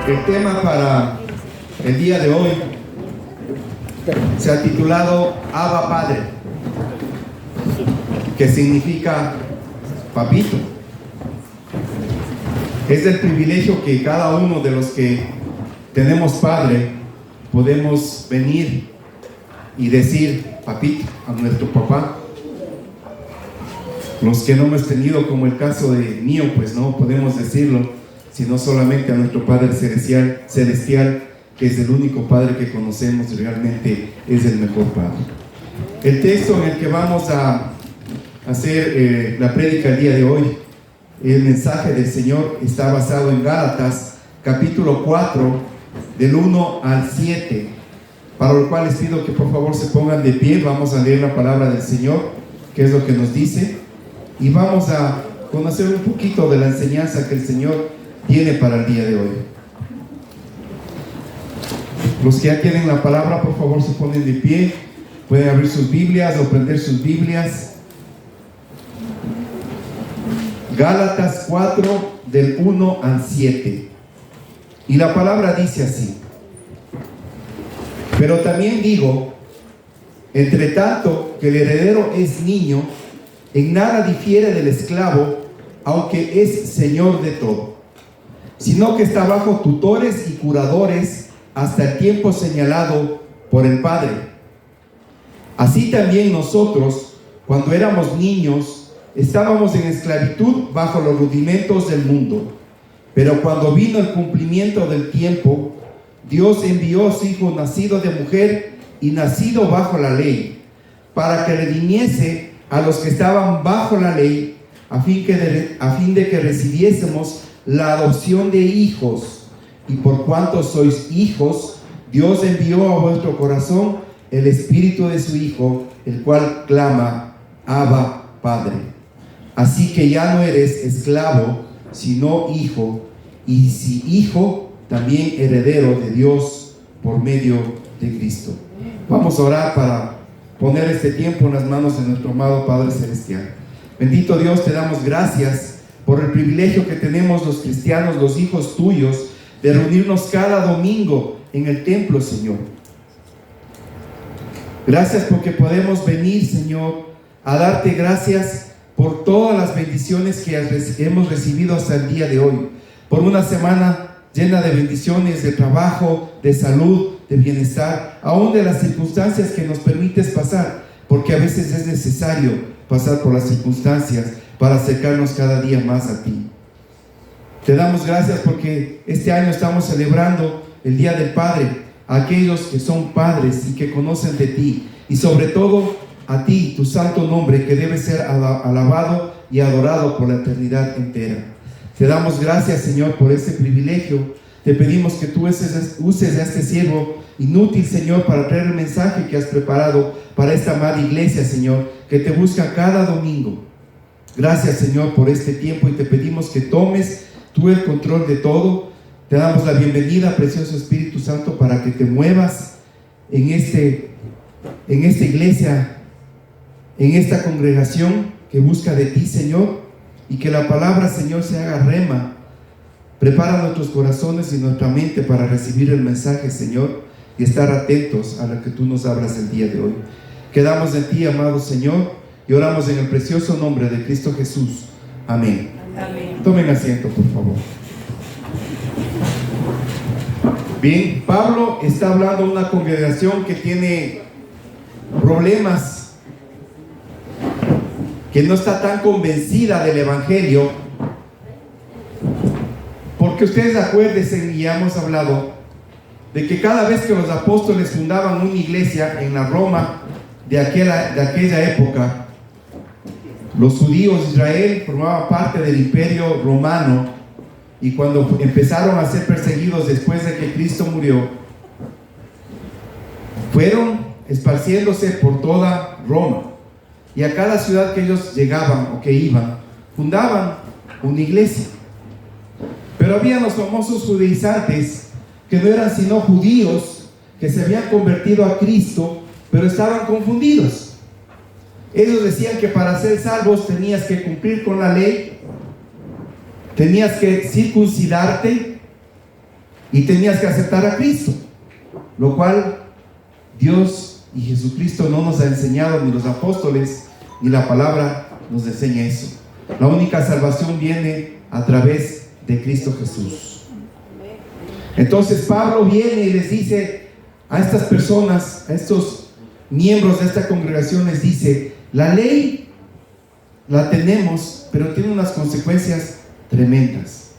El tema para el día de hoy se ha titulado Abba Padre, que significa papito. Es el privilegio que cada uno de los que tenemos padre podemos venir y decir papito a nuestro papá. Los que no hemos tenido, como el caso de mío, pues no podemos decirlo, sino solamente a nuestro Padre celestial, que es el único Padre que conocemos y realmente es el mejor Padre. El texto en el que vamos a hacer la prédica el día de hoy, el mensaje del Señor, está basado en Gálatas, capítulo 4, del 1 al 7, para lo cual les pido que por favor se pongan de pie. Vamos a leer la palabra del Señor, que es lo que nos dice, y vamos a conocer un poquito de la enseñanza que el Señor tiene para el día de hoy. Los que ya tienen la palabra, por favor se ponen de pie, pueden abrir sus Biblias o prender sus Biblias. Gálatas 4, del 1 al 7, y la palabra dice así: pero también digo, entre tanto que el heredero es niño, en nada difiere del esclavo, aunque es señor de todo, sino que está bajo tutores y curadores hasta el tiempo señalado por el Padre. Así también nosotros, cuando éramos niños, estábamos en esclavitud bajo los rudimentos del mundo. Pero cuando vino el cumplimiento del tiempo, Dios envió a su Hijo nacido de mujer y nacido bajo la ley, para que redimiese a los que estaban bajo la ley, a fin de que recibiésemos la adopción de hijos. Y por cuanto sois hijos, Dios envió a vuestro corazón el Espíritu de su Hijo, el cual clama, Abba, Padre. Así que ya no eres esclavo, sino hijo, y si hijo, también heredero de Dios por medio de Cristo. Vamos a orar para poner este tiempo en las manos de nuestro amado Padre Celestial. Bendito Dios, te damos gracias por el privilegio que tenemos los cristianos, los hijos tuyos, de reunirnos cada domingo en el templo, Señor. Gracias porque podemos venir, Señor, a darte gracias por todas las bendiciones que hemos recibido hasta el día de hoy, por una semana llena de bendiciones, de trabajo, de salud, de bienestar, aún de las circunstancias que nos permites pasar, porque a veces es necesario pasar por las circunstancias para acercarnos cada día más a ti. Te damos gracias porque este año estamos celebrando el Día del Padre, a aquellos que son padres y que conocen de ti, y sobre todo a ti, tu santo nombre, que debe ser alabado y adorado por la eternidad entera. Te damos gracias, Señor, por este privilegio. Te pedimos que tú uses a este siervo inútil, Señor, para traer el mensaje que has preparado para esta amada iglesia, Señor, que te busca cada domingo. Gracias, Señor, por este tiempo, y te pedimos que tomes tú el control de todo. Te damos la bienvenida, precioso Espíritu Santo, para que te muevas en esta iglesia, en esta congregación que busca de ti, Señor, y que la palabra, Señor, se haga rema. Prepara nuestros corazones y nuestra mente para recibir el mensaje, Señor, y estar atentos a lo que tú nos hablas el día de hoy. Quedamos en ti, amado Señor, y oramos en el precioso nombre de Cristo Jesús. Amén. Amén. Tomen asiento, por favor. Bien, Pablo está hablando a una congregación que tiene problemas, que no está tan convencida del Evangelio, porque ustedes acuérdense, y ya hemos hablado, de que cada vez que los apóstoles fundaban una iglesia en la Roma de aquella época, los judíos de Israel formaban parte del imperio romano, y cuando empezaron a ser perseguidos después de que Cristo murió, fueron esparciéndose por toda Roma, y a cada ciudad que ellos llegaban o que iban, fundaban una iglesia. Pero había los famosos judaizantes, que no eran sino judíos, que se habían convertido a Cristo, pero estaban confundidos. Ellos decían que para ser salvos tenías que cumplir con la ley, tenías que circuncidarte, y tenías que aceptar a Cristo, lo cual Dios y Jesucristo no nos ha enseñado, ni los apóstoles, ni la palabra nos enseña eso. La única salvación viene a través de Cristo Jesús. Entonces Pablo viene y les dice a estas personas, a estos miembros de esta congregación, les dice: la ley la tenemos, pero tiene unas consecuencias tremendas.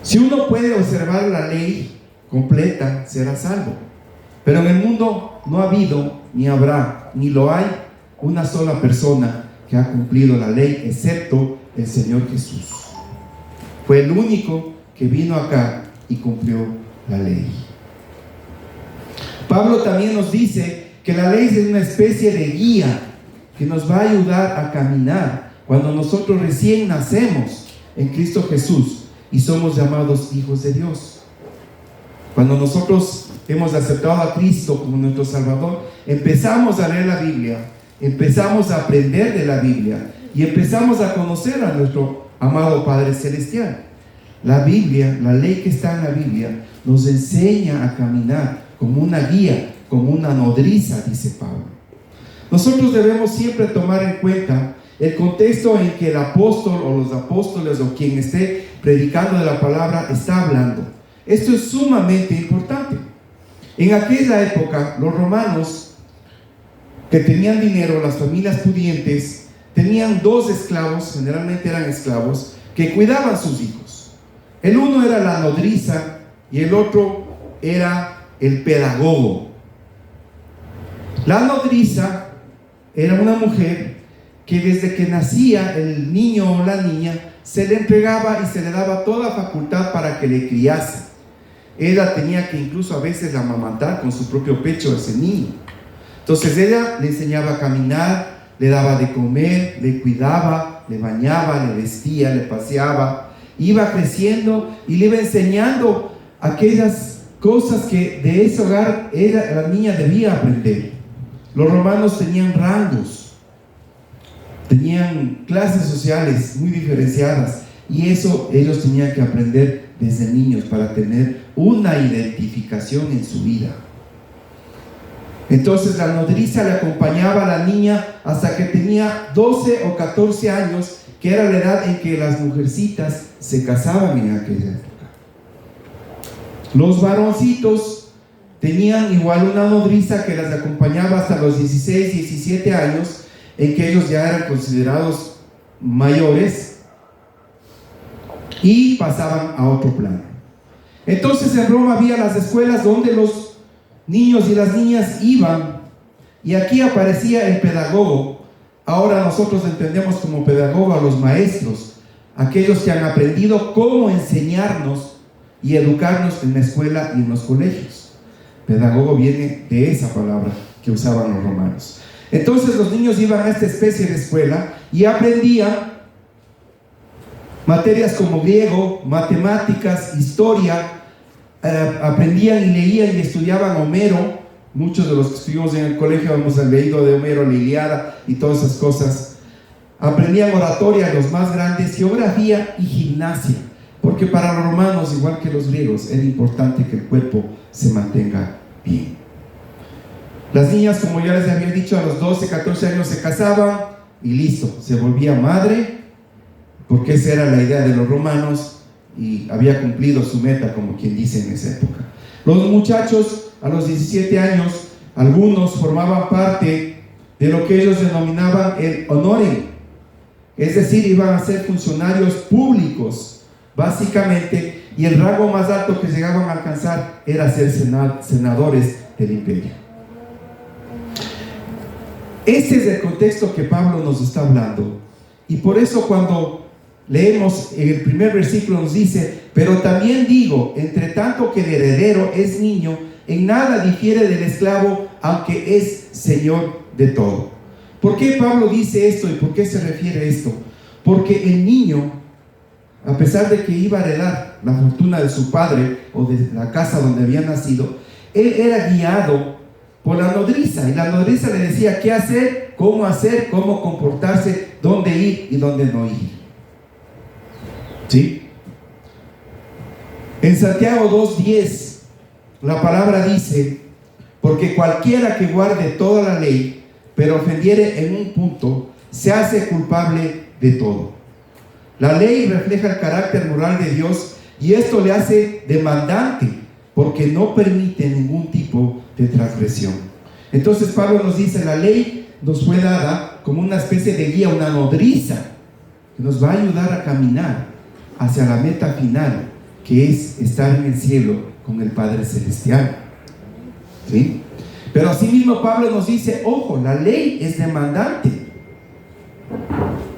Si uno puede observar la ley completa, será salvo. Pero en el mundo no ha habido, ni habrá, ni lo hay, una sola persona que ha cumplido la ley, excepto el Señor Jesús. Fue el único que vino acá y cumplió la ley. Pablo también nos dice que la ley es una especie de guía que nos va a ayudar a caminar cuando nosotros recién nacemos en Cristo Jesús y somos llamados hijos de Dios. Cuando nosotros hemos aceptado a Cristo como nuestro Salvador, empezamos a leer la Biblia, empezamos a aprender de la Biblia y empezamos a conocer a nuestro amado Padre Celestial. La Biblia, la ley que está en la Biblia, nos enseña a caminar como una guía, como una nodriza, dice Pablo. Nosotros debemos siempre tomar en cuenta el contexto en que el apóstol o los apóstoles o quien esté predicando de la palabra está hablando. Esto es sumamente importante. En aquella época, los romanos que tenían dinero, las familias pudientes, tenían dos esclavos, generalmente eran esclavos, que cuidaban sus hijos. El uno era la nodriza y el otro era el pedagogo. La nodriza era una mujer que desde que nacía el niño o la niña se le entregaba y se le daba toda facultad para que le criase. Ella tenía que incluso a veces amamantar con su propio pecho a ese niño. Entonces ella le enseñaba a caminar, le daba de comer, le cuidaba, le bañaba, le vestía, le paseaba, iba creciendo y le iba enseñando aquellas cosas que de ese hogar la niña debía aprender. Los romanos tenían rangos, tenían clases sociales muy diferenciadas, y eso ellos tenían que aprender desde niños para tener una identificación en su vida. Entonces la nodriza le acompañaba a la niña hasta que tenía 12 o 14 años, que era la edad en que las mujercitas se casaban en aquella época. Los varoncitos tenían igual una nodriza que las acompañaba hasta los 16, 17 años, en que ellos ya eran considerados mayores y pasaban a otro plano. Entonces en Roma había las escuelas donde los niños y las niñas iban, y aquí aparecía el pedagogo. Ahora nosotros entendemos como pedagogo a los maestros, aquellos que han aprendido cómo enseñarnos y educarnos en la escuela y en los colegios. Pedagogo viene de esa palabra que usaban los romanos. Entonces los niños iban a esta especie de escuela y aprendían materias como griego, matemáticas, historia. Aprendían y leían y estudiaban Homero. Muchos de los que estuvimos en el colegio hemos leído de Homero, la Ilíada y todas esas cosas. Aprendían oratoria, los más grandes, geografía y gimnasia, porque para los romanos, igual que los griegos, era importante que el cuerpo se mantenga bien. Las niñas, como ya les había dicho, a los 12, 14 años se casaban y listo, se volvía madre, porque esa era la idea de los romanos y había cumplido su meta, como quien dice en esa época. Los muchachos a los 17 años, algunos formaban parte de lo que ellos denominaban el honorem, es decir, iban a ser funcionarios públicos básicamente, y el rango más alto que llegaban a alcanzar era ser senadores del imperio. Este es el contexto que Pablo nos está hablando, y por eso cuando leemos en el primer versículo nos dice: pero también digo, entre tanto que el heredero es niño, en nada difiere del esclavo, aunque es señor de todo. ¿Por qué Pablo dice esto y por qué se refiere a esto? Porque el niño, a pesar de que iba a heredar la fortuna de su padre o de la casa donde había nacido, él era guiado por la nodriza, y la nodriza le decía qué hacer, cómo comportarse, dónde ir y dónde no ir. ¿Sí? En Santiago 2:10, la palabra dice: porque cualquiera que guarde toda la ley, pero ofendiere en un punto, se hace culpable de todo. La ley refleja el carácter moral de Dios y esto le hace demandante, porque no permite ningún tipo de transgresión. Entonces Pablo nos dice: la ley nos fue dada como una especie de guía, una nodriza, que nos va a ayudar a caminar hacia la meta final, que es estar en el cielo con el Padre Celestial. ¿Sí? Pero asimismo Pablo nos dice: ojo, la ley es demandante,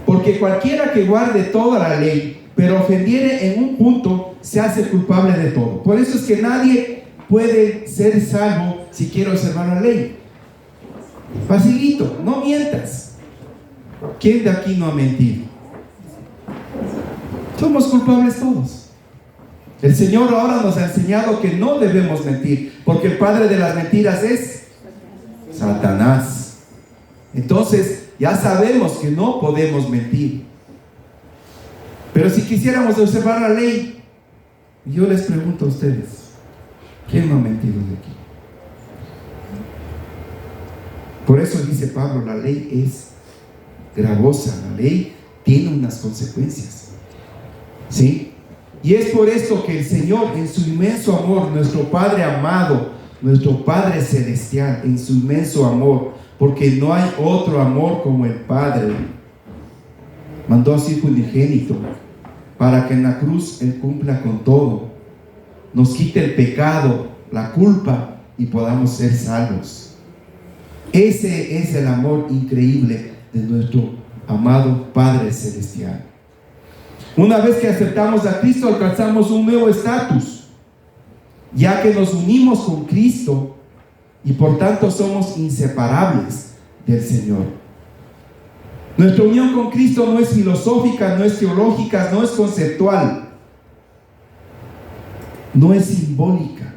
porque cualquiera que guarde toda la ley, pero ofendiere en un punto, se hace culpable de todo. Por eso es que nadie puede ser salvo si quiere observar la ley. Facilito, no mientas. ¿Quién de aquí no ha mentido? Somos culpables todos. El Señor ahora nos ha enseñado que no debemos mentir, porque el padre de las mentiras es Satanás. Entonces ya sabemos que no podemos mentir. Pero si quisiéramos observar la ley, yo les pregunto a ustedes: ¿quién no ha mentido de aquí? Por eso dice Pablo: la ley es gravosa, la ley tiene unas consecuencias. ¿Sí? Y es por esto que el Señor, en su inmenso amor, nuestro Padre amado, nuestro Padre Celestial, en su inmenso amor, porque no hay otro amor como el Padre, mandó a su Hijo unigénito para que en la cruz Él cumpla con todo, nos quite el pecado, la culpa, y podamos ser salvos. Ese es el amor increíble de nuestro amado Padre Celestial. Una vez que aceptamos a Cristo, alcanzamos un nuevo estatus, ya que nos unimos con Cristo y por tanto somos inseparables del Señor. Nuestra unión con Cristo no es filosófica, no es teológica, no es conceptual, no es simbólica,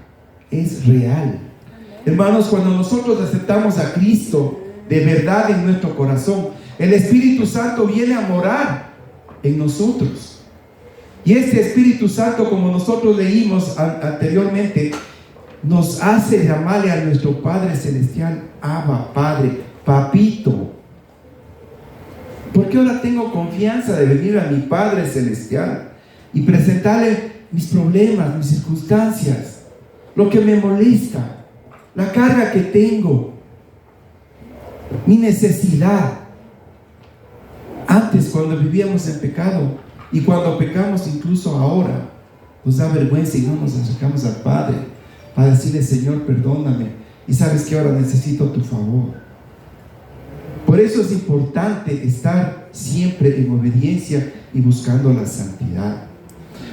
es real. Hermanos, cuando nosotros aceptamos a Cristo de verdad en nuestro corazón, el Espíritu Santo viene a morar en nosotros. Y este Espíritu Santo, como nosotros leímos anteriormente, nos hace llamarle a nuestro Padre Celestial Abba, Padre, Papito. Porque ahora tengo confianza de venir a mi Padre Celestial y presentarle mis problemas, mis circunstancias, lo que me molesta, la carga que tengo, mi necesidad. Antes, cuando vivíamos en pecado y cuando pecamos, incluso ahora, nos da vergüenza y no nos acercamos al Padre para decirle: Señor, perdóname, y sabes que ahora necesito tu favor. Por eso es importante estar siempre en obediencia y buscando la santidad.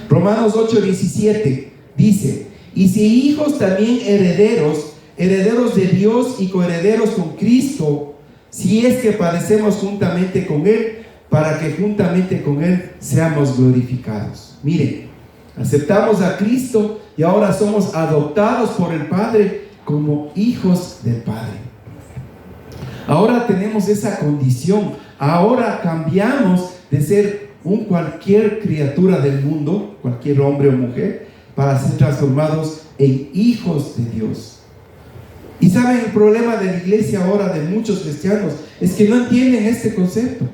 Romanos 8:17 dice: y si hijos, también herederos, herederos de Dios y coherederos con Cristo, si es que padecemos juntamente con Él, para que juntamente con Él seamos glorificados. Miren, aceptamos a Cristo y ahora somos adoptados por el Padre como hijos del Padre. Ahora tenemos esa condición. Ahora cambiamos de ser cualquier criatura del mundo, cualquier hombre o mujer, para ser transformados en hijos de Dios. Y saben, el problema de la iglesia ahora, de muchos cristianos, es que no entienden este concepto.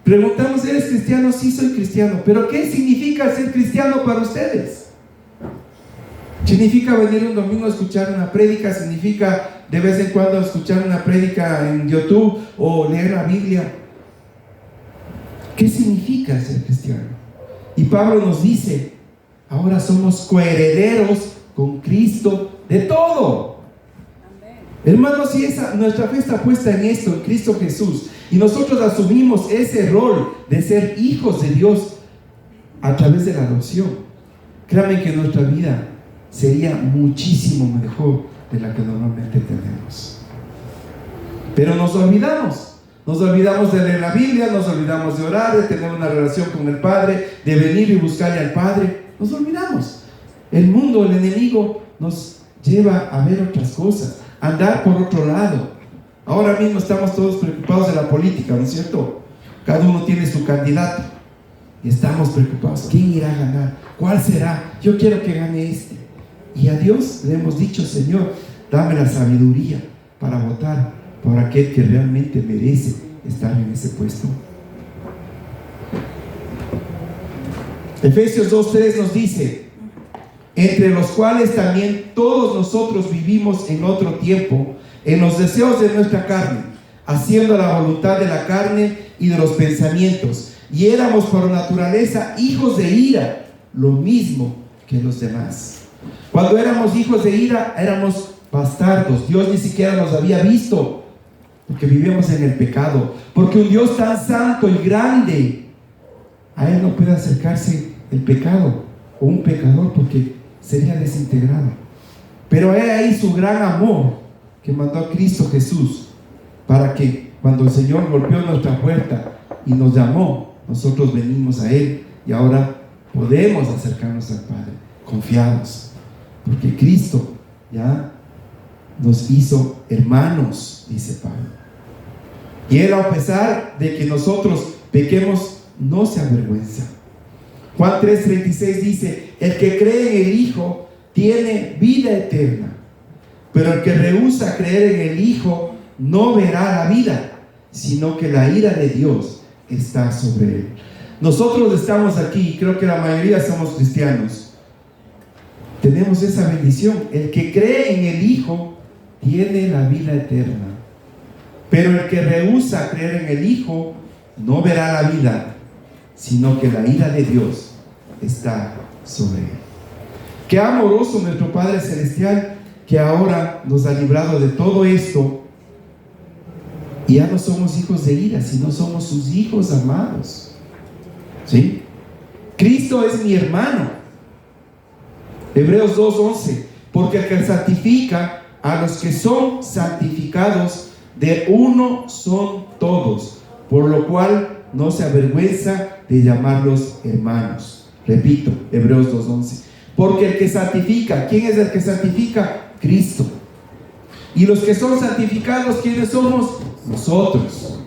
Preguntamos: ¿eres cristiano? Sí, soy cristiano. ¿Pero qué significa ser cristiano para ustedes? ¿Significa venir un domingo a escuchar una prédica? ¿Significa de vez en cuando escuchar una prédica en YouTube o leer la Biblia? ¿Qué significa ser cristiano? Y Pablo nos dice: ahora somos coherederos con Cristo de todo. Hermanos, si nuestra fe está puesta en esto, en Cristo Jesús, y nosotros asumimos ese rol de ser hijos de Dios a través de la adopción, créanme que nuestra vida sería muchísimo mejor de la que normalmente tenemos. Pero nos olvidamos de leer la Biblia, nos olvidamos de orar, de tener una relación con el Padre, de venir y buscarle al Padre. Nos olvidamos. El mundo, el enemigo, nos lleva a ver otras cosas, a andar por otro lado. Ahora mismo estamos todos preocupados de la política, ¿no es cierto? Cada uno tiene su candidato. Y estamos preocupados. ¿Quién irá a ganar? ¿Cuál será? Yo quiero que gane este. Y a Dios le hemos dicho: Señor, dame la sabiduría para votar por aquel que realmente merece estar en ese puesto. Efesios 2:3 nos dice: entre los cuales también todos nosotros vivimos en otro tiempo, en los deseos de nuestra carne, haciendo la voluntad de la carne y de los pensamientos, y éramos por naturaleza hijos de ira, lo mismo que los demás. Cuando éramos hijos de ira, éramos bastardos. Dios ni siquiera nos había visto, porque vivíamos en el pecado. Porque un Dios tan santo y grande, a Él no puede acercarse el pecado o un pecador, porque sería desintegrado. Pero he ahí su gran amor, que mandó a Cristo Jesús, para que cuando el Señor golpeó nuestra puerta y nos llamó, nosotros venimos a Él y ahora podemos acercarnos al Padre confiados, porque Cristo ya nos hizo hermanos, dice Pablo. Y Él, a pesar de que nosotros pequemos, no se avergüenza. Juan 3:36 dice: el que cree en el Hijo tiene vida eterna, pero el que rehúsa creer en el Hijo no verá la vida, sino que la ira de Dios está sobre él. Nosotros estamos aquí, creo que la mayoría somos cristianos, tenemos esa bendición. El que cree en el Hijo tiene la vida eterna, pero el que rehúsa creer en el Hijo no verá la vida, sino que la ira de Dios está sobre él. Qué amoroso nuestro Padre Celestial, que ahora nos ha librado de todo esto, y ya no somos hijos de ira, sino somos sus hijos amados. ¿Sí? Cristo es mi hermano. Hebreos 2:11: porque el que santifica a los que son santificados, de uno son todos, por lo cual no se avergüenza de llamarlos hermanos. Repito, Hebreos 2:11: porque el que santifica, ¿quién es el que santifica? Cristo. Y los que son santificados, ¿quiénes somos? Nosotros.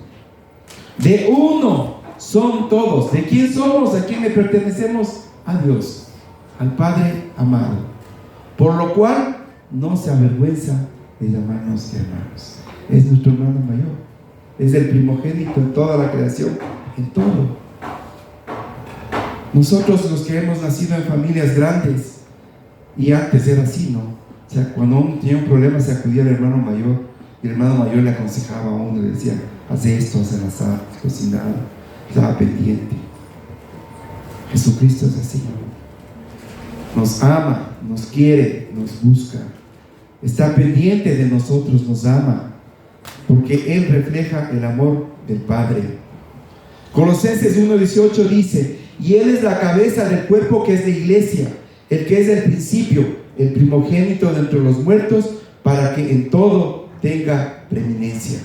De uno son todos. ¿De quién somos? ¿A quién le pertenecemos? A Dios, al Padre amado. Por lo cual no se avergüenza de llamarnos hermanos. Es nuestro hermano mayor, es el primogénito en toda la creación, en todo. Nosotros, los que hemos nacido en familias grandes, y antes era así, ¿no? O sea, cuando uno tenía un problema se acudía al hermano mayor, y el hermano mayor le aconsejaba a uno, le decía: haz esto, haz el asado, cocinar, estaba pendiente. Jesucristo es así, ¿no? Nos ama, nos quiere, nos busca, está pendiente de nosotros, nos ama, porque Él refleja el amor del Padre. Colosenses 1:18 dice: y Él es la cabeza del cuerpo, que es la iglesia, el que es el principio, el primogénito de entre los muertos, para que en todo tenga preeminencia.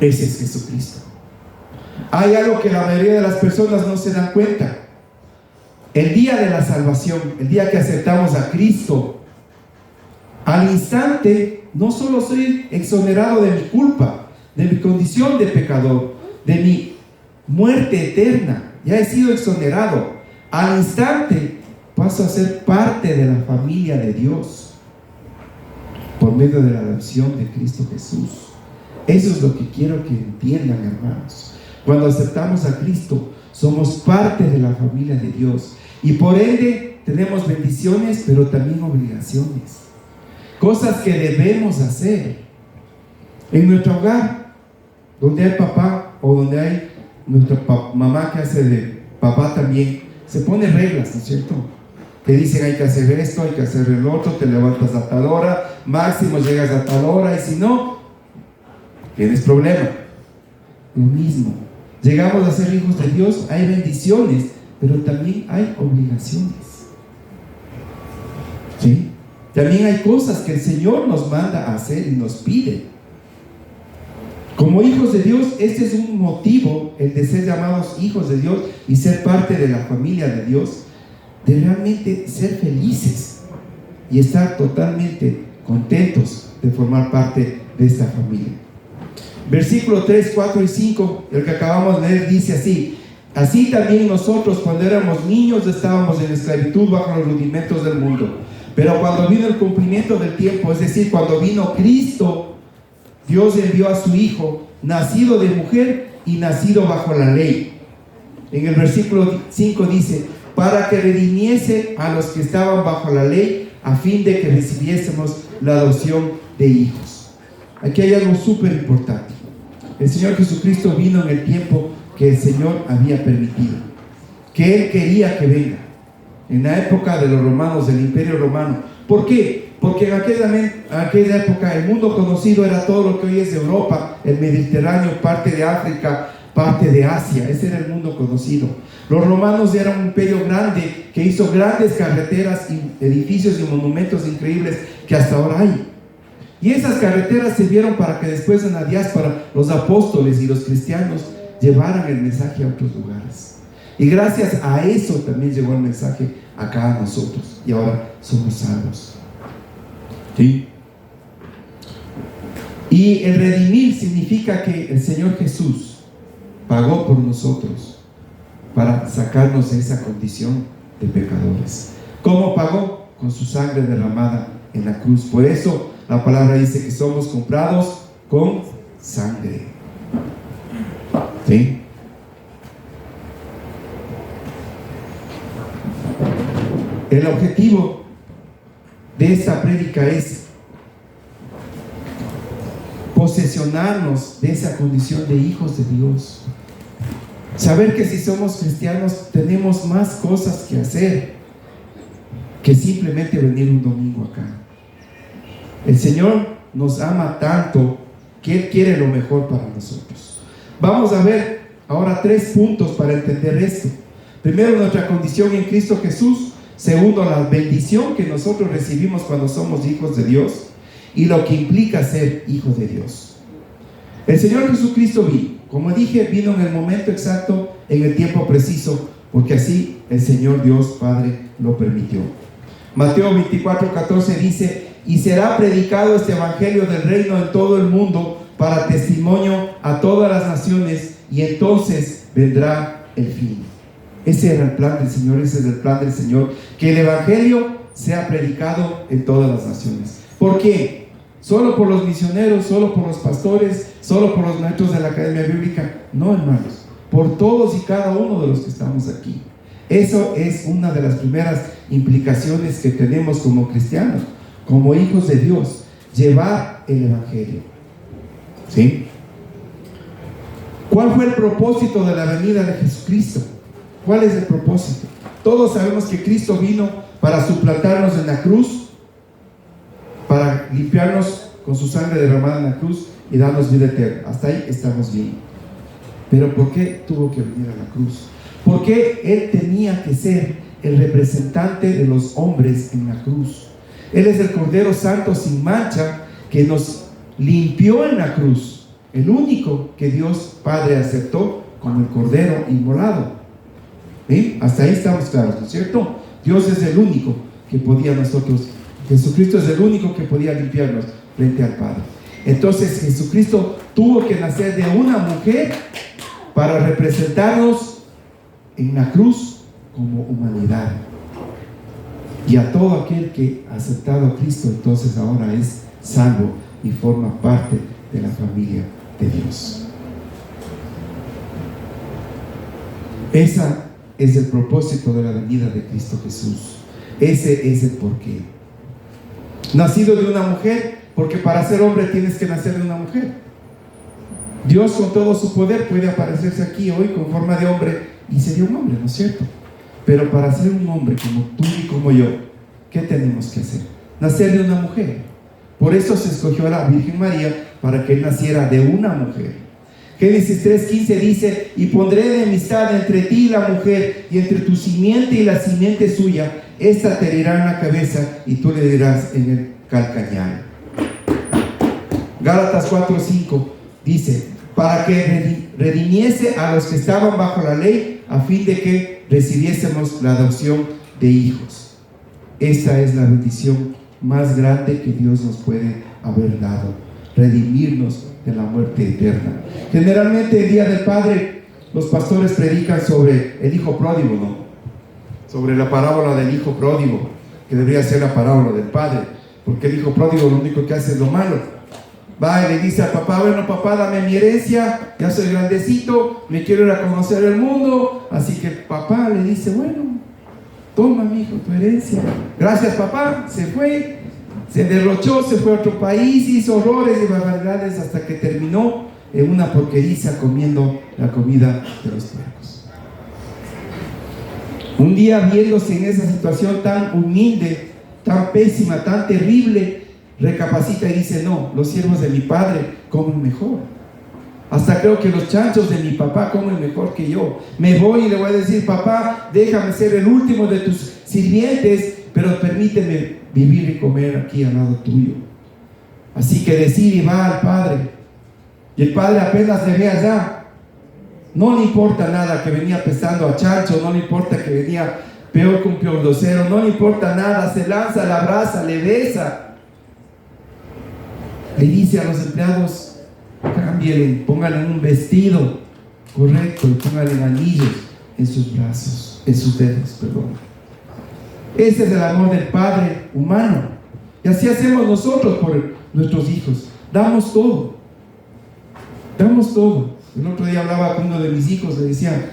Ese es Jesucristo. Hay algo que la mayoría de las personas no se dan cuenta. El día de la salvación, el día que aceptamos a Cristo, al instante no solo soy exonerado de mi culpa, de mi condición de pecador, de mi muerte eterna, ya he sido exonerado. Al instante paso a ser parte de la familia de Dios por medio de la adopción de Cristo Jesús. Eso es lo que quiero que entiendan, hermanos. Cuando aceptamos a Cristo, somos parte de la familia de Dios, y por ende tenemos bendiciones, pero también obligaciones, cosas que debemos hacer en nuestro hogar, donde hay papá o donde hay nuestra mamá que hace de papá también. Se ponen reglas, ¿no es cierto? Te dicen: hay que hacer esto, hay que hacer el otro, te levantas a tal hora, máximo llegas a tal hora, y si no, tienes problema. Lo mismo, llegamos a ser hijos de Dios, hay bendiciones, pero también hay obligaciones. ¿Sí? También hay cosas que el Señor nos manda a hacer y nos pide. Como hijos de Dios, este es un motivo, el de ser llamados hijos de Dios y ser parte de la familia de Dios, de realmente ser felices y estar totalmente contentos de formar parte de esta familia. Versículo 3, 4 y 5, el que acabamos de leer, dice así: así también nosotros cuando éramos niños estábamos en esclavitud bajo los rudimentos del mundo. Pero cuando vino el cumplimiento del tiempo, es decir, cuando vino Cristo, Dios envió a su Hijo, nacido de mujer y nacido bajo la ley. En el versículo 5 dice: para que redimiese a los que estaban bajo la ley, a fin de que recibiésemos la adopción de hijos. Aquí hay algo súper importante. El Señor Jesucristo vino en el tiempo que el Señor había permitido, que Él quería que venga, en la época de los romanos, del Imperio Romano. ¿Por qué? Porque en aquella época el mundo conocido era todo lo que hoy es Europa, el Mediterráneo, parte de África, parte de Asia. Ese era el mundo conocido. Los romanos eran un imperio grande que hizo grandes carreteras, edificios y monumentos increíbles que hasta ahora hay. Y esas carreteras sirvieron para que después en la diáspora los apóstoles y los cristianos llevaran el mensaje a otros lugares. Y gracias a eso también llegó el mensaje acá a nosotros. Y ahora somos salvos. ¿Sí? Y el redimir significa que el Señor Jesús pagó por nosotros para sacarnos de esa condición de pecadores. ¿Cómo pagó? Con su sangre derramada en la cruz. Por eso la palabra dice que somos comprados con sangre. ¿Sí? El objetivo de esta prédica es posesionarnos de esa condición de hijos de Dios. Saber que si somos cristianos tenemos más cosas que hacer que simplemente venir un domingo acá. El Señor nos ama tanto que Él quiere lo mejor para nosotros. Vamos a ver ahora 3 puntos para entender esto. Primero, nuestra condición en Cristo Jesús. Segundo, la bendición que nosotros recibimos cuando somos hijos de Dios y lo que implica ser hijo de Dios. El Señor Jesucristo vino, como dije, vino en el momento exacto, en el tiempo preciso, porque así el Señor Dios Padre lo permitió. Mateo 24:14 dice: y será predicado este evangelio del reino en todo el mundo para testimonio a todas las naciones, y entonces vendrá el fin. Ese era el plan del Señor, ese es el plan del Señor, que el evangelio sea predicado en todas las naciones. ¿Por qué? ¿Solo por los misioneros, solo por los pastores, solo por los maestros de la academia bíblica? No, hermanos, por todos y cada uno de los que estamos aquí. Eso es una de las primeras implicaciones que tenemos como cristianos, como hijos de Dios, llevar el evangelio. ¿Sí? ¿Cuál fue el propósito de la venida de Jesucristo? ¿Cuál es el propósito? Todos sabemos que Cristo vino para suplantarnos en la cruz, para limpiarnos con su sangre derramada en la cruz y darnos vida eterna. Hasta ahí estamos bien. Pero ¿por qué tuvo que venir a la cruz? ¿Por qué Él tenía que ser el representante de los hombres en la cruz? Él es el Cordero Santo sin mancha que nos limpió en la cruz, el único que Dios Padre aceptó como el Cordero inmolado. ¿Sí? Hasta ahí estamos claros, ¿no es cierto? Dios es el único que podía nosotros, Jesucristo es el único que podía limpiarnos frente al Padre. Entonces Jesucristo tuvo que nacer de una mujer para representarnos en la cruz como humanidad. Y a todo aquel que ha aceptado a Cristo, entonces ahora es salvo y forma parte de la familia de Dios. Esa es el propósito de la venida de Cristo Jesús. Ese es el porqué. Nacido de una mujer, porque para ser hombre tienes que nacer de una mujer. Dios con todo su poder puede aparecerse aquí hoy con forma de hombre y sería un hombre, ¿no es cierto? Pero para ser un hombre como tú y como yo, ¿qué tenemos que hacer? Nacer de una mujer. Por eso se escogió a la Virgen María, para que Él naciera de una mujer. Génesis 3:15 dice: y pondré enemistad entre ti y la mujer, y entre tu simiente y la simiente suya. Esta te herirá en la cabeza y tú le dirás en el calcañar. Gálatas 4:5 dice: para que redimiese a los que estaban bajo la ley, a fin de que recibiésemos la adopción de hijos. Esta es la bendición más grande que Dios nos puede haber dado: redimirnos de la muerte eterna. Generalmente el Día del Padre, los pastores predican sobre el hijo pródigo, ¿no? Sobre la parábola del hijo pródigo, que debería ser la parábola del padre, porque el hijo pródigo lo único que hace es lo malo. Va y le dice al papá: bueno, papá, dame mi herencia, ya soy grandecito, me quiero ir a conocer el mundo. Así que el papá le dice: bueno, toma, mi hijo, tu herencia. Gracias, papá. Se fue, se derrochó, se fue a otro país, hizo horrores y barbaridades hasta que terminó en una porqueriza comiendo la comida de los puercos. Un día, viéndose en esa situación tan humilde, tan pésima, tan terrible, recapacita y dice: no, los siervos de mi padre comen mejor. Hasta creo que los chanchos de mi papá comen mejor que yo. Me voy y le voy a decir: papá, déjame ser el último de tus sirvientes, pero permíteme vivir y comer aquí al lado tuyo. Así que decide y va al padre. Y el padre apenas le ve allá, no le importa nada que venía pesando a chancho, no le importa que venía peor que un piordocero, no le importa nada, se lanza, le abraza, le besa. Le dice a los empleados: cámbienle, pónganle un vestido correcto y pónganle anillos en sus brazos, en sus dedos, perdón. Ese es el amor del Padre humano. Y así hacemos nosotros por nuestros hijos. Damos todo. Damos todo. El otro día hablaba con uno de mis hijos, le decía: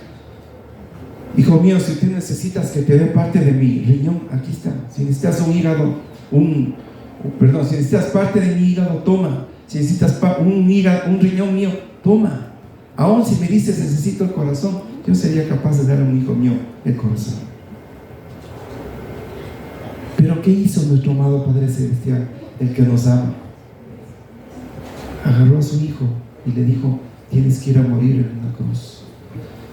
hijo mío, si tú necesitas que te dé parte de mi riñón, aquí está. Si necesitas un hígado, si necesitas parte de mi hígado, toma. Si necesitas un riñón mío, toma. Aún si me dices: necesito el corazón, yo sería capaz de dar a un hijo mío el corazón. Pero ¿qué hizo nuestro amado Padre Celestial, el que nos ama? Agarró a su hijo y le dijo: tienes que ir a morir en una cruz.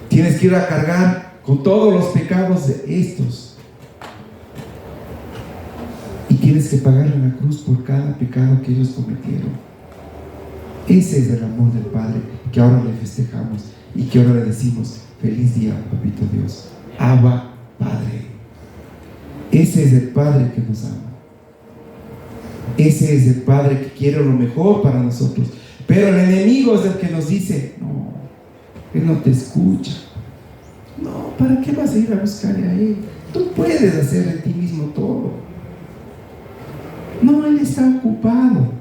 Tienes que ir a cargar con todos los pecados de estos. Y tienes que pagar en la cruz por cada pecado que ellos cometieron. Ese es el amor del Padre que ahora le festejamos y que ahora le decimos: feliz día, papito Dios. Abba, Padre. Ese es el Padre que nos ama. Ese es el Padre que quiere lo mejor para nosotros. Pero el enemigo es el que nos dice: no, Él no te escucha. No, ¿para qué vas a ir a buscarle a Él? Tú puedes hacer en ti mismo todo. No, Él está ocupado.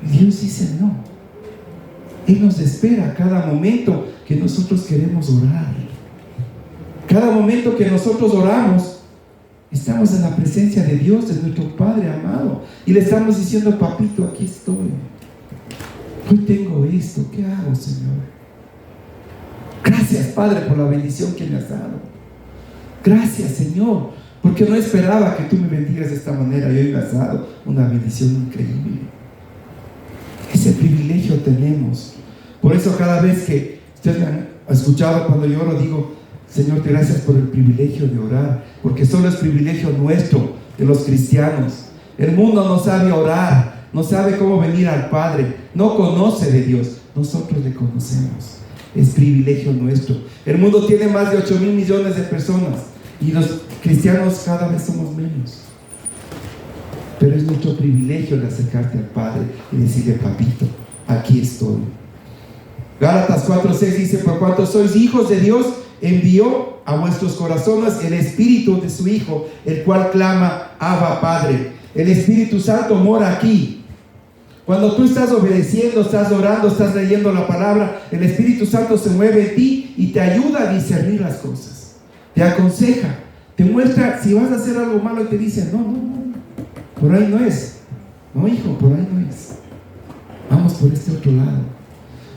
Dios dice: no. Él nos espera cada momento que nosotros queremos orar. Cada momento que nosotros oramos, estamos en la presencia de Dios, de nuestro Padre amado, y le estamos diciendo: papito, aquí estoy. Hoy tengo esto, ¿qué hago, Señor? Gracias, Padre, por la bendición que me has dado. Gracias, Señor, porque no esperaba que tú me bendigas de esta manera y hoy me has dado una bendición increíble. Ese privilegio tenemos. Por eso cada vez que ustedes me han escuchado cuando yo oro, digo: Señor, te gracias por el privilegio de orar, porque solo es privilegio nuestro, de los cristianos. El mundo no sabe orar, no sabe cómo venir al Padre, no conoce de Dios. Nosotros le conocemos. Es privilegio nuestro. El mundo tiene más de 8,000 millones de personas y los cristianos cada vez somos menos. Pero es nuestro privilegio de acercarte al Padre y decirle: papito, aquí estoy. Gálatas 4:6 dice: por cuanto sois hijos de Dios, envió a vuestros corazones el Espíritu de su Hijo, el cual clama: Abba, Padre. El Espíritu Santo mora aquí. Cuando tú estás obedeciendo, estás orando, estás leyendo la palabra, el Espíritu Santo se mueve en ti y te ayuda a discernir las cosas. Te aconseja, te muestra si vas a hacer algo malo y te dice: no, por ahí no es. No, hijo, por ahí no es. Vamos por este otro lado.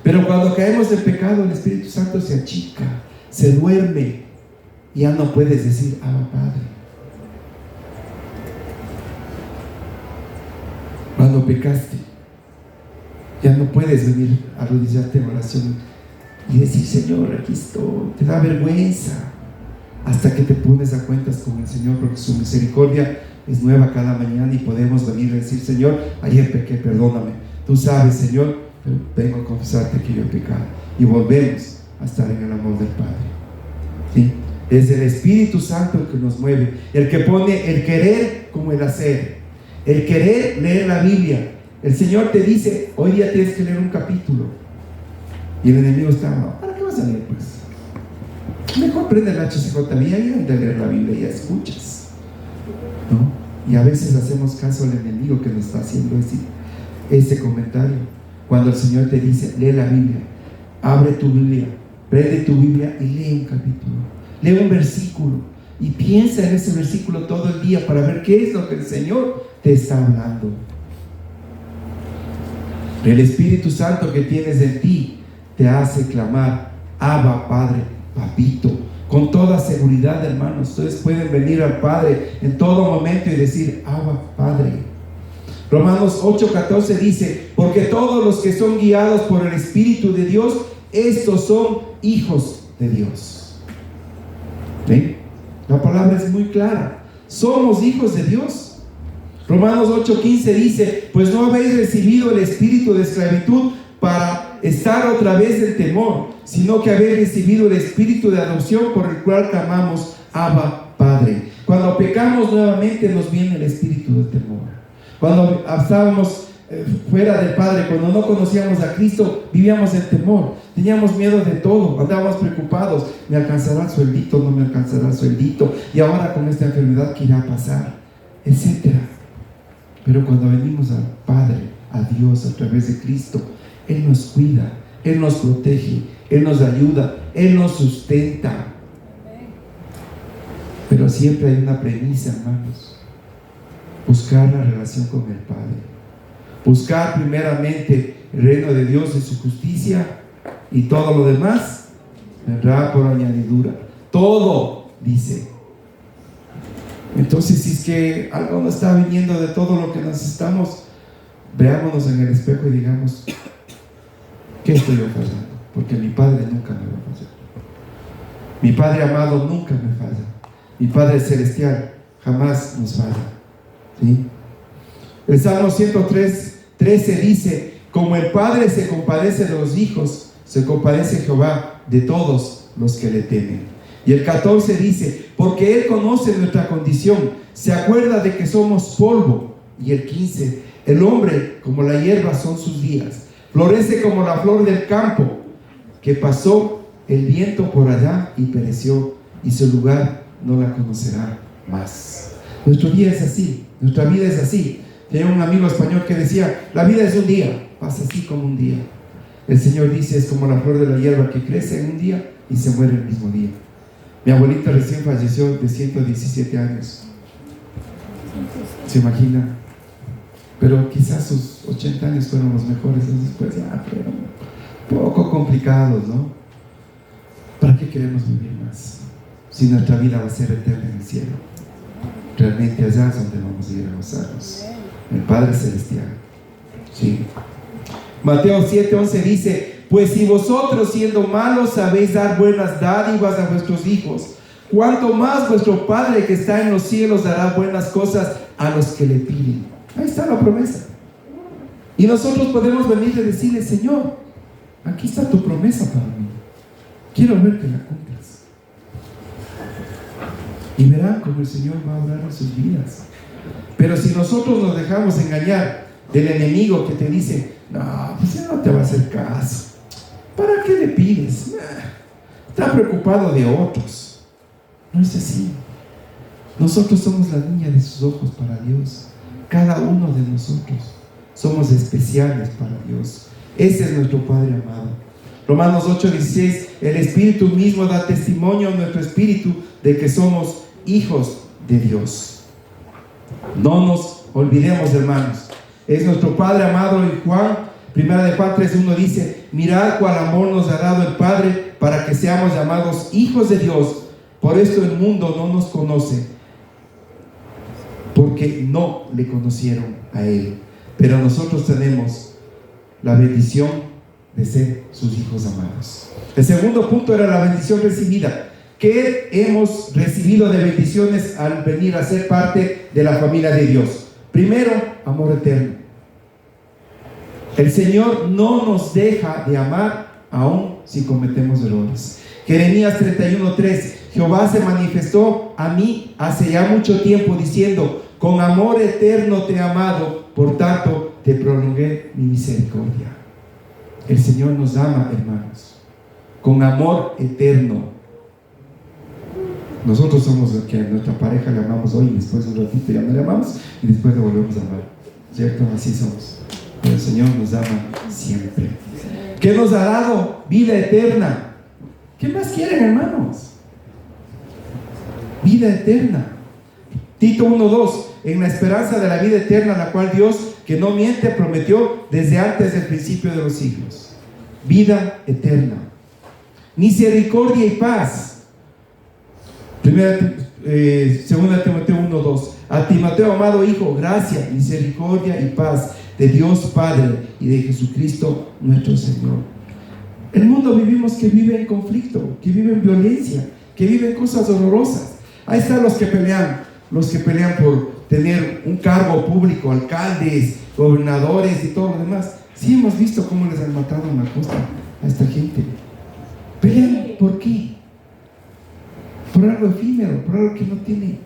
Pero cuando caemos en pecado, el Espíritu Santo se achica, se duerme, y ya no puedes decir: Abba, Padre. Cuando pecaste, ya no puedes venir a arrodillarte en oración y decir: Señor, aquí estoy. Te da vergüenza hasta que te pones a cuentas con el Señor, porque su misericordia es nueva cada mañana y podemos venir a decir: Señor, ayer pequé, perdóname. Tú sabes, Señor, pero vengo a confesarte que yo he pecado. Y volvemos a estar en el amor del Padre. ¿Sí? Es el Espíritu Santo el que nos mueve, el que pone el querer como el hacer. El querer leer la Biblia, El Señor te dice, hoy día tienes que leer un capítulo. Y el enemigo está, ¿para qué vas a leer pues? Mejor prende el HCJB y anda a leer la Biblia y ya escuchas, ¿no? Y a veces hacemos caso al enemigo que nos está haciendo ese comentario. Cuando el Señor te dice, lee la Biblia, abre tu Biblia, prende tu Biblia y lee un capítulo, lee un versículo y piensa en ese versículo todo el día para ver qué es lo que el Señor te está hablando. El Espíritu Santo que tienes en ti te hace clamar, Abba, Padre, Papito. Con toda seguridad, hermanos, ustedes pueden venir al Padre en todo momento y decir, Abba, Padre. Romanos 8:14 dice, porque todos los que son guiados por el Espíritu de Dios, estos son hijos de Dios. ¿Ven? La palabra es muy clara. Somos hijos de Dios. Romanos 8:15 dice, pues no habéis recibido el espíritu de esclavitud para estar otra vez en temor, sino que habéis recibido el espíritu de adopción por el cual clamamos, Abba, Padre. Cuando pecamos nuevamente nos viene el espíritu de temor. Cuando estábamos fuera del Padre, cuando no conocíamos a Cristo, vivíamos en temor, teníamos miedo de todo, andábamos preocupados, ¿me alcanzará el sueldito? ¿No me alcanzará el sueldito? Y ahora con esta enfermedad, ¿qué irá a pasar? Etcétera. Pero cuando venimos al Padre, a Dios a través de Cristo, Él nos cuida, Él nos protege, Él nos ayuda, Él nos sustenta. Pero siempre hay una premisa, hermanos: buscar la relación con el Padre, buscar primeramente el reino de Dios y su justicia, y todo lo demás vendrá por añadidura. Todo, dice. Entonces, si es que algo nos está viniendo de todo lo que necesitamos, veámonos en el espejo y digamos, ¿qué estoy yo fallando? Porque mi Padre nunca me va a fallar. Mi Padre amado nunca me falla. Mi Padre celestial jamás nos falla. ¿Sí? El Salmo 103:13 dice, como el Padre se compadece de los hijos, se compadece Jehová de todos los que le temen. Y el 14 dice, porque Él conoce nuestra condición, se acuerda de que somos polvo. Y el 15, el hombre como la hierba son sus días, florece como la flor del campo, que pasó el viento por allá y pereció, y su lugar no la conocerá más. Nuestro día es así, nuestra vida es así. Tenía un amigo español que decía, la vida es un día, pasa así como un día. El Señor dice, es como la flor de la hierba que crece en un día y se muere el mismo día. Mi abuelita recién falleció de 117 años. ¿Se imagina? Pero quizás sus 80 años fueron los mejores, después ya fueron poco complicados, ¿no? ¿Para qué queremos vivir más? Si nuestra vida va a ser eterna en el cielo. Realmente allá es donde vamos a ir a gozarnos. El Padre Celestial. Sí. Mateo 7:11 dice, pues si vosotros siendo malos sabéis dar buenas dádivas a vuestros hijos, cuánto más vuestro Padre que está en los cielos dará buenas cosas a los que le piden. Ahí está la promesa. Y nosotros podemos venir y decirle, Señor, aquí está tu promesa para mí, quiero ver que la cumplas. Y verán cómo el Señor va a obrar en sus vidas. Pero si nosotros nos dejamos engañar del enemigo que te dice, no, pues ya no te va a hacer caso, ¿para qué le pides? Está preocupado de otros. No es así. Nosotros somos la niña de sus ojos para Dios. Cada uno de nosotros somos especiales para Dios. Ese es nuestro Padre amado. Romanos 8:16, el Espíritu mismo da testimonio a nuestro espíritu de que somos hijos de Dios. No nos olvidemos, hermanos, es nuestro Padre amado. Y Primera de Juan 3:1 dice, mirad cuál amor nos ha dado el Padre para que seamos llamados hijos de Dios. Por esto el mundo no nos conoce, porque no le conocieron a Él. Pero nosotros tenemos la bendición de ser sus hijos amados. El segundo punto era la bendición recibida. ¿Qué hemos recibido de bendiciones al venir a ser parte de la familia de Dios? Primero, amor eterno. El Señor no nos deja de amar aun si cometemos errores. Jeremías 31:3, Jehová se manifestó a mí hace ya mucho tiempo diciendo, con amor eterno te he amado, por tanto te prolongué mi misericordia. El Señor nos ama, hermanos, con amor eterno. Nosotros somos los que a nuestra pareja le amamos hoy y después un ratito ya no le amamos y después le volvemos a amar, ¿cierto? Así somos. Pero el Señor nos ama siempre. ¿Qué nos ha dado? Vida eterna. ¿Qué más quieren, hermanos? Vida eterna. Tito 1:2, en la esperanza de la vida eterna, la cual Dios, que no miente, prometió desde antes del principio de los siglos. Vida eterna. Misericordia y paz. 2 Timoteo 1:2. A Timoteo, amado hijo, gracia, misericordia y paz de Dios Padre y de Jesucristo nuestro Señor. El mundo vivimos que vive en conflicto, que vive en violencia, que vive en cosas horrorosas. Ahí están los que pelean por tener un cargo público, alcaldes, gobernadores y todo lo demás. Sí hemos visto cómo les han matado en la costa a esta gente. Pelean, ¿por qué? Por algo efímero, por algo que no tiene.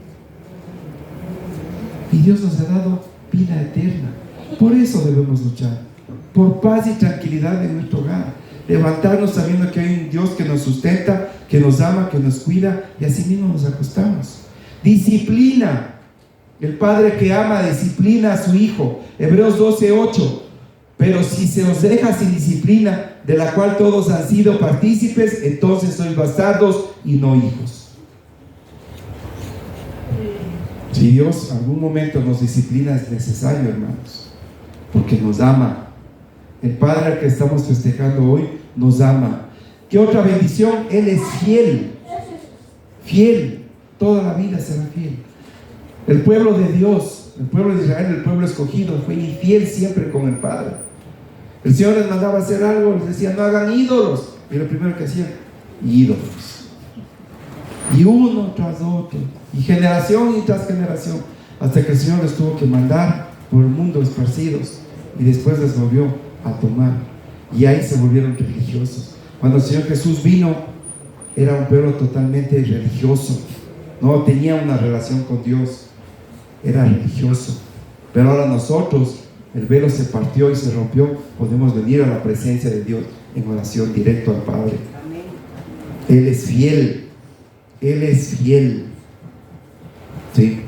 Y Dios nos ha dado vida eterna. Por eso debemos luchar, por paz y tranquilidad en nuestro hogar. Levantarnos sabiendo que hay un Dios que nos sustenta, que nos ama, que nos cuida, y así mismo nos acostamos. Disciplina. El padre que ama disciplina a su hijo. Hebreos 12:8. Pero si se os deja sin disciplina, de la cual todos han sido partícipes, entonces sois bastardos y no hijos. Si Dios en algún momento nos disciplina, es necesario, hermanos, porque nos ama. El Padre al que estamos festejando hoy nos ama. ¿Qué otra bendición? Él es fiel. Fiel. Toda la vida será fiel. El pueblo de Dios, el pueblo de Israel, el pueblo escogido, fue infiel siempre con el Padre. El Señor les mandaba a hacer algo, les decía, no hagan ídolos. Y lo primero que hacían, ídolos. Y uno tras otro, y generación y tras generación, hasta que el Señor les tuvo que mandar por el mundo esparcidos, y después les volvió a tomar, y ahí se volvieron religiosos. Cuando el Señor Jesús vino, era un pueblo totalmente religioso, no tenía una relación con Dios, era religioso. Pero ahora nosotros, el velo se partió y se rompió, podemos venir a la presencia de Dios en oración directo al Padre. Él es fiel. Él es fiel. ¿Sí?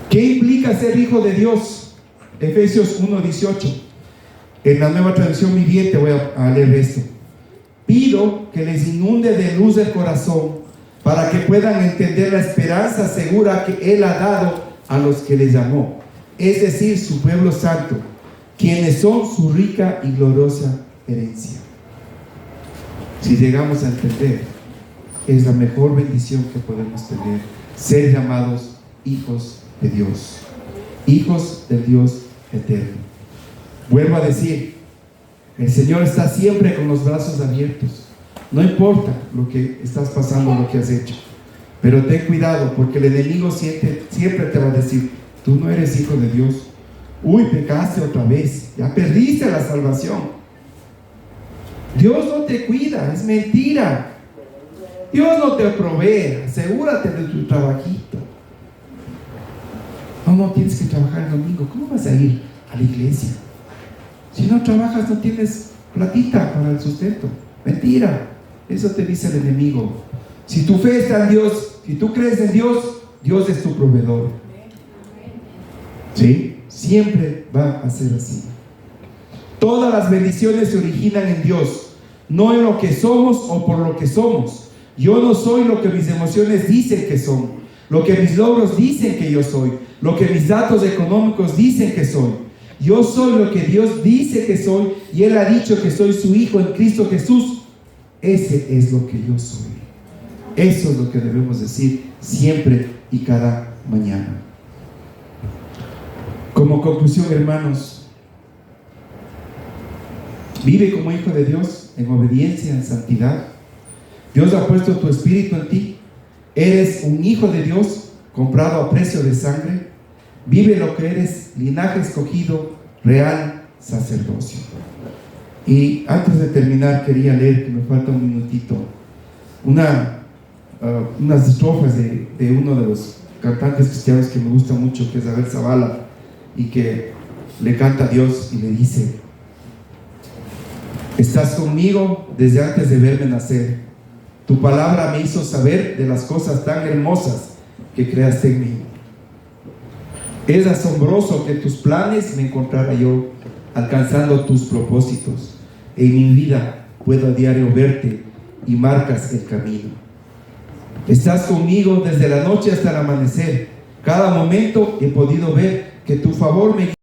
¿Qué implica ser hijo de Dios? Efesios 1:18. En la Nueva Traducción Viviente voy a leer esto. Pido que les inunde de luz el corazón para que puedan entender la esperanza segura que Él ha dado a los que les llamó, es decir, su pueblo santo, quienes son su rica y gloriosa herencia. Si llegamos a entender, es la mejor bendición que podemos tener, ser llamados hijos de Dios, hijos del Dios eterno. Vuelvo a decir, el Señor está siempre con los brazos abiertos. No importa lo que estás pasando, lo que has hecho, pero ten cuidado, porque el enemigo siempre te va a decir, tú no eres hijo de Dios. Uy, pecaste otra vez, ya perdiste la salvación. Dios no te cuida, es mentira. Dios no te provee, asegúrate de tu trabajito. No tienes que trabajar el domingo. ¿Cómo vas a ir a la iglesia? Si no trabajas, no tienes platita para el sustento. Mentira, eso te dice el enemigo. Si tu fe está en Dios, si tú crees en Dios, Dios es tu proveedor. ¿Sí? Siempre va a ser así. Todas las bendiciones se originan en Dios, no en lo que somos o por lo que somos. Yo no soy lo que mis emociones dicen que son, lo que mis logros dicen que yo soy, lo que mis datos económicos dicen que soy. Yo soy lo que Dios dice que soy, y Él ha dicho que soy su hijo en Cristo Jesús. Ese es lo que yo soy. Eso es lo que debemos decir siempre y cada mañana. Como conclusión, hermanos, vive como hijo de Dios en obediencia, en santidad. Dios ha puesto tu espíritu en ti. Eres un hijo de Dios, comprado a precio de sangre. Vive lo que eres, linaje escogido, real sacerdocio. Y antes de terminar, quería leer, que me falta un minutito, unas estrofas de uno de los cantantes cristianos que me gusta mucho, que es Abel Zavala, y que le canta a Dios y le dice: estás conmigo desde antes de verme nacer. Tu palabra me hizo saber de las cosas tan hermosas que creaste en mí. Es asombroso que tus planes me encontrara yo alcanzando tus propósitos. En mi vida puedo a diario verte y marcas el camino. Estás conmigo desde la noche hasta el amanecer. Cada momento he podido ver que tu favor me